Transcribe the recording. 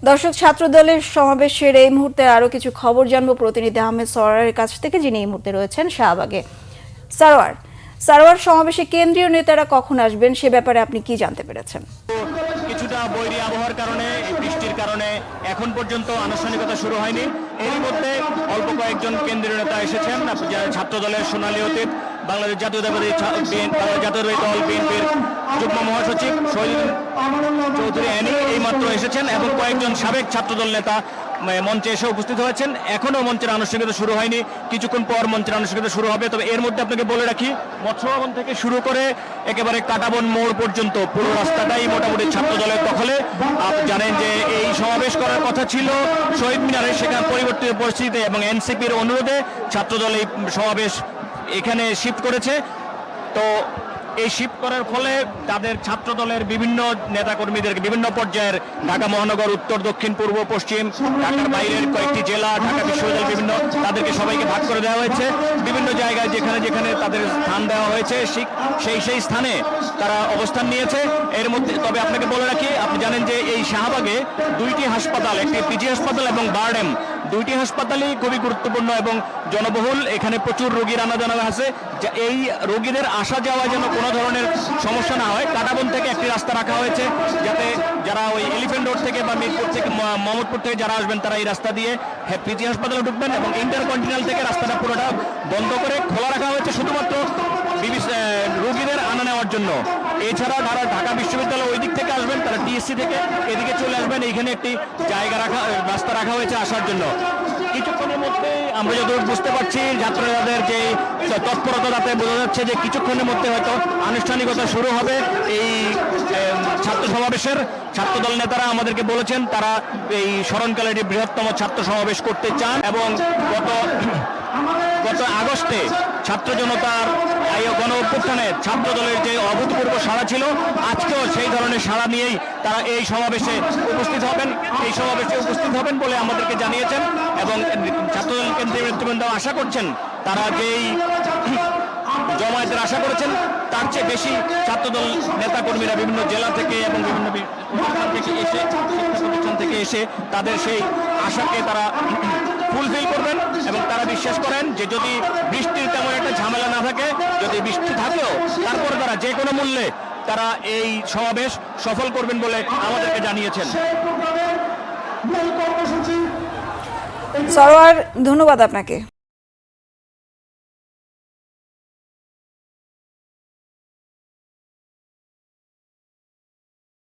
দর্শক, ছাত্র দলের সমাবেশের এই মুহূর্তে আরো কিছু খবর জানবো প্রতিনিধি আহমেদ সরোয়ারের কাছ থেকে, যিনি এই মুহূর্তে রয়েছেন শাহবাগে। সারোয়ার, সমাবেশে কেন্দ্রীয় নেতারা কখন আসবেন সে ব্যাপারে আপনি কি জানতে পেরেছেন? কিছুটা বৈরী আবহাওয়ার কারণে, বৃষ্টির কারণে এখন পর্যন্ত আনুষ্ঠানিকতা শুরু হয়নি। এরই মধ্যে অল্প কয়েকজন কেন্দ্রীয় নেতা এসেছেন। ছাত্র দলের সোনালী অতীত, বাংলাদেশ জাতীয়তাবাদী দল বিএনপির যুগ্ম মহাসচিব শহীদ চৌধুরী অ্যানি এইমাত্র এসেছেন এবং কয়েকজন সাবেক ছাত্রদল নেতা মঞ্চে এসে উপস্থিত হয়েছেন। এখনো মঞ্চের আনুষ্ঠানিকতা শুরু হয়নি, কিছুক্ষণ পর মঞ্চের আনুষ্ঠানিকতা শুরু হবে। তবে এর মধ্যে আপনাকে বলে রাখি, মৎস্য ভবন থেকে শুরু করে একেবারে কাটাবন মোড় পর্যন্ত পুরো রাস্তাটাই মোটামুটি ছাত্র দলের দখলে। আপনি জানেন যে এই সমাবেশ করার কথা ছিল শহীদ মিনারে, সেখানে পরিবর্তিত পরিস্থিতিতে এবং এনসিপির অনুরোধে ছাত্রদল এই সমাবেশ এখানে শিফট করেছে। তো এই শিফট করার ফলে তাদের ছাত্র দলের বিভিন্ন নেতাকর্মীদের বিভিন্ন পর্যায়ের, ঢাকা মহানগর, উত্তর, দক্ষিণ, পূর্ব, পশ্চিম, ঢাকার বাইরের কয়েকটি জেলা, ঢাকা বিশ্ববিদ্যালয় বিভিন্ন, তাদেরকে সবাইকে ভাগ করে দেওয়া হয়েছে বিভিন্ন জায়গায়, যেখানে যেখানে তাদের স্থান দেওয়া হয়েছে সেই স্থানে তারা অবস্থান নিয়েছে। এর মধ্যে তবে আপনাকে বলে রাখি, আপনি জানেন যে এই শাহবাগে দুইটি হাসপাতাল, একটি পিজি হাসপাতাল এবং বারডেম, দুইটি হাসপাতালই খুবই গুরুত্বপূর্ণ এবং জনবহুল। এখানে প্রচুর রোগীর আনাজানা আছে। এই রোগীদের আসা যাওয়া যেন কোনো ধরনের সমস্যা না হয়, কাটাবন থেকে একটি রাস্তা রাখা হয়েছে, যাতে যারা ওই এলিফ্যান্ট রোড থেকে বা মিরপুর থেকে, মোহাম্মদপুর থেকে যারা আসবেন তারা এই রাস্তা দিয়ে পিজি হাসপাতালে ঢুকবেন। এবং ইন্টারকন্টিনেন্টাল থেকে রাস্তাটা পুরোটা বন্ধ করে খোলা রাখা হয়েছে শুধুমাত্র রোগীদের আনা নেওয়ার জন্য। এছাড়া যারা ঢাকা বিশ্ববিদ্যালয় ওই দিক থেকে আসবেন তারা টিএসসি থেকে এদিকে চলে আসবেন। এইখানে একটি জায়গা রাস্তা রাখা হয়েছে আসার জন্য। কিছুক্ষণের মধ্যে আমরা যতদূর বুঝতে পারছি, যাত্রীদের যে তৎপরতা, তাতে বোঝা যাচ্ছে যে কিছুক্ষণের মধ্যে হয়তো আনুষ্ঠানিকতা শুরু হবে এই ছাত্র সমাবেশের। ছাত্রদল নেতারা আমাদেরকে বলেছেন তারা এই স্মরণকালে একটি বৃহত্তম ছাত্র সমাবেশ করতে চান এবং গত আগস্টে ছাত্র জনতার গণ অভ্যুত্থানে ছাত্র দলের যে অভূতপূর্ব সাড়া ছিল, আজকেও সেই ধরনের সাড়া নিয়েই তারা এই সমাবেশে উপস্থিত হবেন বলে আমাদেরকে জানিয়েছেন। এবং ছাত্রদল কেন্দ্রীয় নেতৃবৃন্দ আশা করছেন, তারা যেই জমায়েতের আশা করেছেন তার চেয়ে বেশি ছাত্রদল নেতাকর্মীরা বিভিন্ন জেলা থেকে এবং বিভিন্ন প্রতিষ্ঠান থেকে এসে তাদের সেই আশাকে তারা ফুলফিল করবেন। এবং তারা বিশ্বাস করেন যে যদি বৃষ্টির তেমন একটা ঝামেলা না থাকে, যদি বৃষ্টি থাকেও তারপরে তারা যে কোনো মূল্যে তারা এই সমাবেশ সফল করবেন বলে আমাদেরকে জানিয়েছেন। সরোয়ার, ধন্যবাদ আপনাকে।